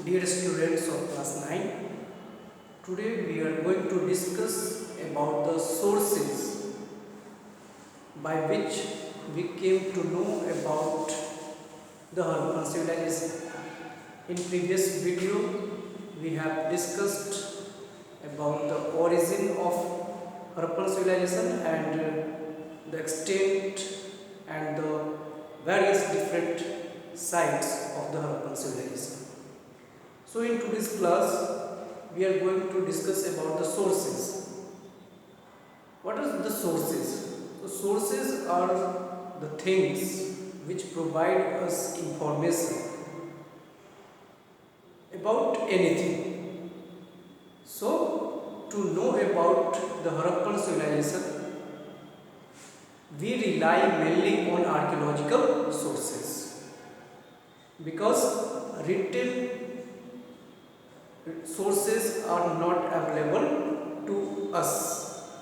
Dear students of class 9, today we are going to discuss about the sources by which we came to know about the Harappan civilization. In previous video, we have discussed about the origin of Harappan civilization and the extent and the various different sites of the Harappan civilization. So in today's class, we are going to discuss about the sources. What are the sources? The sources are the things which provide us information about anything. So to know about the Harappan civilization, we rely mainly on archaeological sources because written sources are not available to us,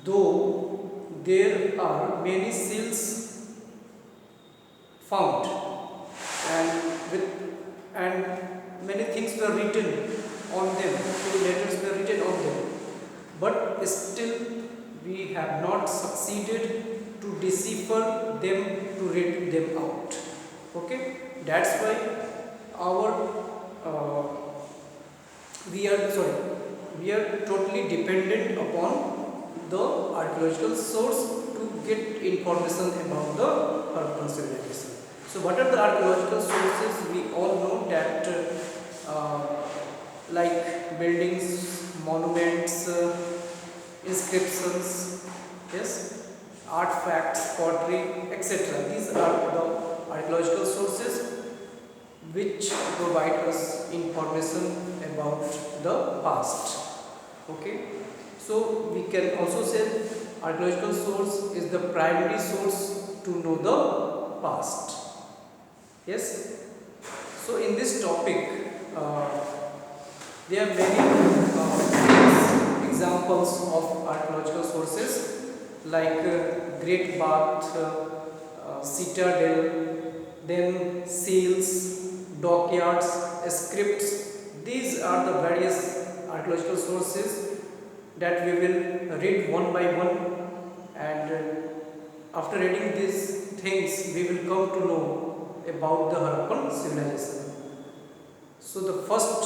though there are many seals found and many things were written on them, few letters were written on them, but still we have not succeeded to decipher them, to read them out. Okay, that's why our we are totally dependent upon the archaeological source to get information about the Harappan civilization. So what are the archaeological sources? We all know that like buildings, monuments, inscriptions, yes, artifacts, pottery, etc. These are the archaeological sources which provide us information about the past. Okay, so we can also say archaeological source is the primary source to know the past. Yes, so in this topic there are many examples of archaeological sources like Great Bath, Citadel, then seals, dockyards, scripts. These are the various archaeological sources that we will read one by one, and after reading these things we will come to know about the Harappan civilization. So the first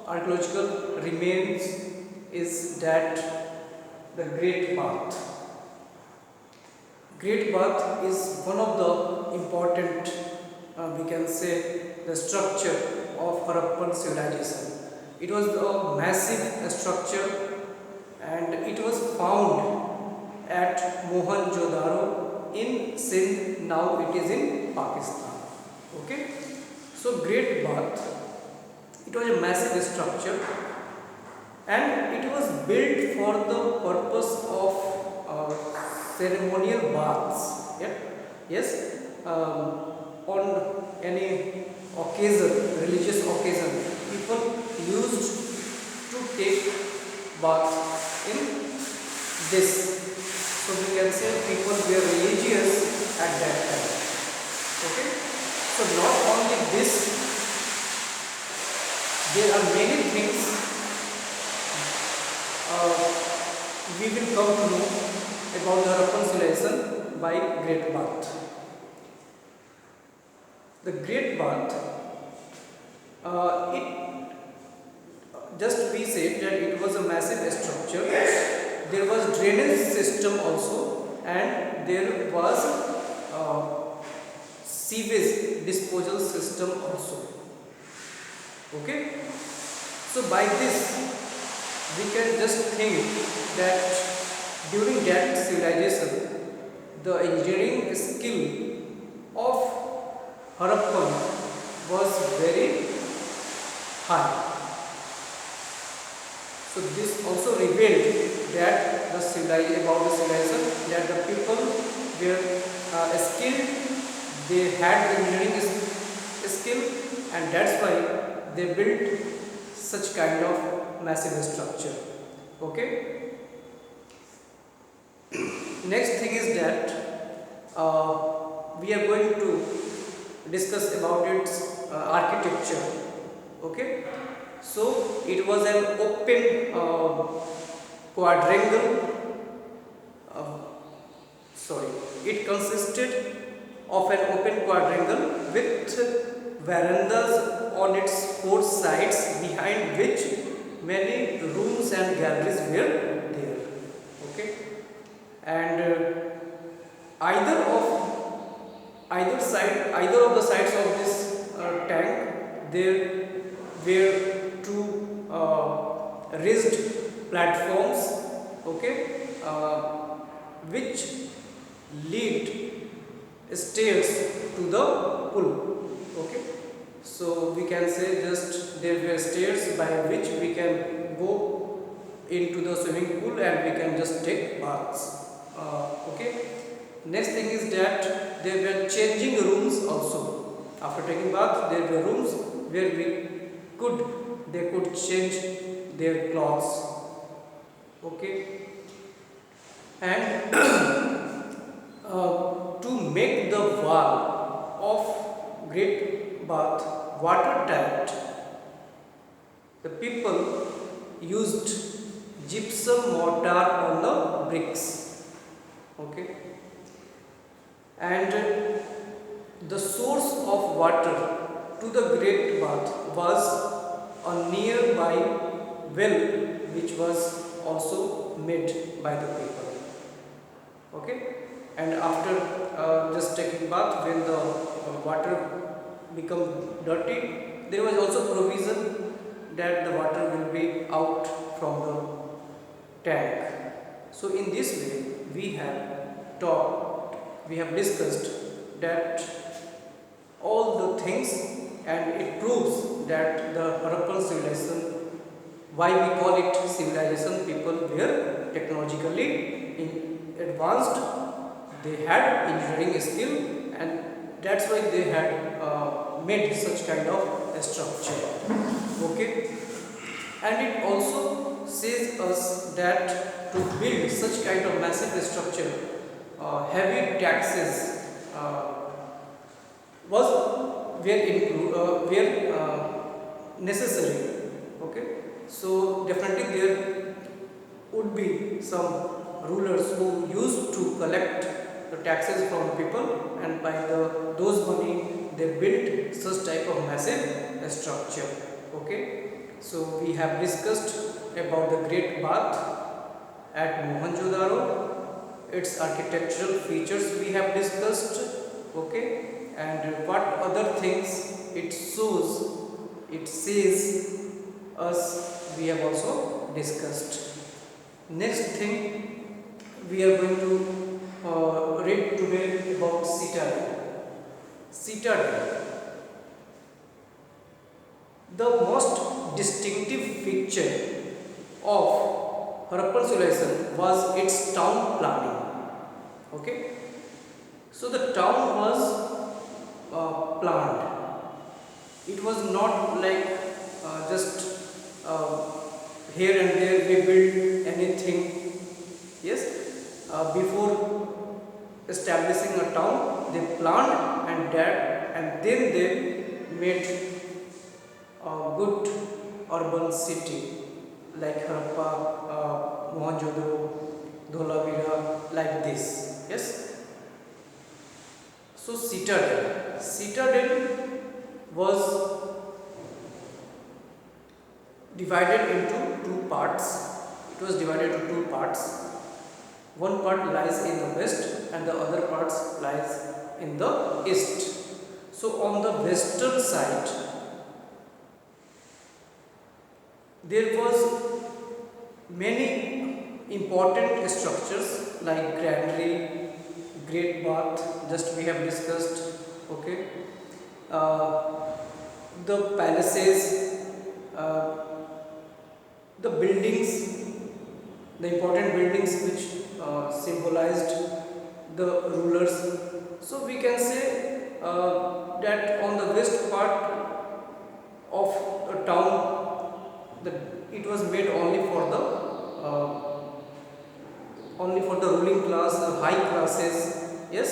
archaeological remains is that the Great Bath. Great Bath is one of the important, we can say, the structure of Harappan civilization. It was a massive structure and it was found at Mohenjo-daro in Sindh. Now it is in Pakistan. Okay, so Great Bath, it was a massive structure and it was built for the purpose of ceremonial baths. Yeah? Yes, on any occasion, religious occasion, people used to take bath in this. So we can say people were religious at that time. Okay, so not only this, there are many things we will come to know about the Harappan civilization by Great Bath. The Great Bath, it just we said that it was a massive structure. There was drainage system also, and there was sewage disposal system also. Okay, so by this we can just think that during that civilization, the engineering skill of Harappan was very high. So this also revealed that the civilization, that the people were skilled, they had engineering skill, and that's why they built such kind of massive structure. Okay. Next thing is that we are going to discuss about its architecture. Okay, so it was an open quadrangle. Uh, sorry, it consisted of an open quadrangle with verandas on its four sides, behind which many rooms and galleries were there. Okay, and either of the sides of this tank, there were two raised platforms. Okay, which lead stairs to the pool. Okay, so we can say just there were stairs by which we can go into the swimming pool and we can just take baths. Okay, next thing is that there were changing rooms also. After taking bath, there were rooms where they could change their clothes. Okay, and to make the wall of great bath watertight, the people used gypsum mortar on the bricks. Okay, and the source of water to the great bath was a nearby well, which was also made by the people. Okay, and after just taking bath, when the water become dirty, there was also provision that the water will be out from the tank. So in this way we have discussed that all the things, and it proves that the Harappan civilization, why we call it civilization, people were technologically advanced, they had engineering skill, and that's why they had made such kind of a structure. Okay, and it also says us that to build such kind of massive structure, heavy taxes were necessary. Okay, so definitely there would be some rulers who used to collect the taxes from people, and by those money they built such type of massive structure. Okay, so we have discussed about the Great Bath at Mohenjo-daro, its architectural features we have discussed. Okay, and what other things it shows, it says us, we have also discussed. Next thing we are going to read today about citadel. Citadel. The most distinctive feature of Harappan civilization was its town planning. Okay, so the town was planned. It was not like just here and there we build anything. Yes, before establishing a town, they planned and then they made a good urban city like Harappa, Mohenjo-daro, Dholavira, like this. Yes. So citadel was divided into two parts. It was divided into two parts. One part lies in the west and the other part lies in the east. So on the western side, there was many important structures like granary, great bath, just we have discussed. Okay, the palaces, the buildings, the important buildings which symbolized the rulers. So we can say that on the west part of a town, it was made only for the ruling class, the high classes. Yes,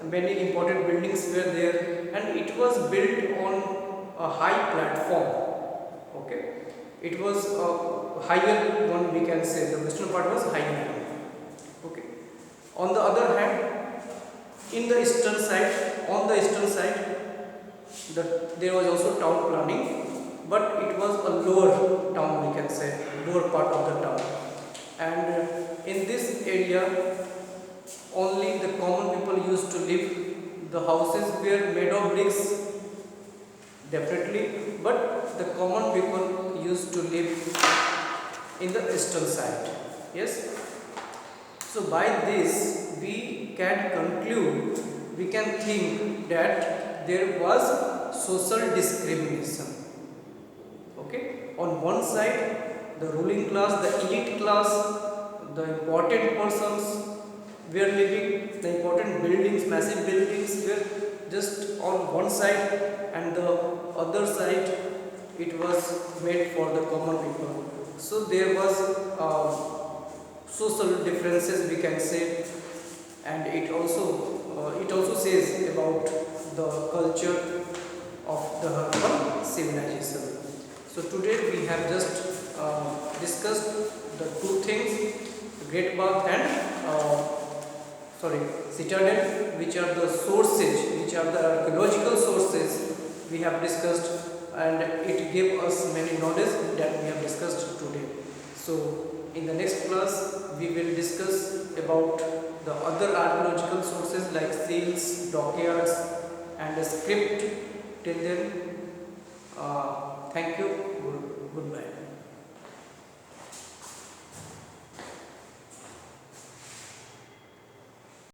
many important buildings were there, and it was built on a high platform. Okay, it was a higher one, we can say the western part was higher one. Okay, on the other hand, in the eastern side, on the eastern side, there was also town planning, but it was a lower town, we can say, lower part of the town. And in this area, only the common people used to live. The houses were made of bricks, definitely, but the common people used to live in the eastern side. Yes. So by this we can conclude, we can think that there was social discrimination. Okay, on one side the ruling class, the elite class, the important persons were living, the important buildings, massive buildings were just on one side, and the other side it was made for the common people. So there was social differences, we can say, and it also says about the culture of the Harappan civilization. So today we have just discussed the two things, Great Bath and citadel, which are the sources, which are the archaeological sources we have discussed, and it gave us many knowledge that we have discussed today. So in the next class we will discuss about the other archaeological sources like seals, dockyards and a script. Till then, thank you, goodbye.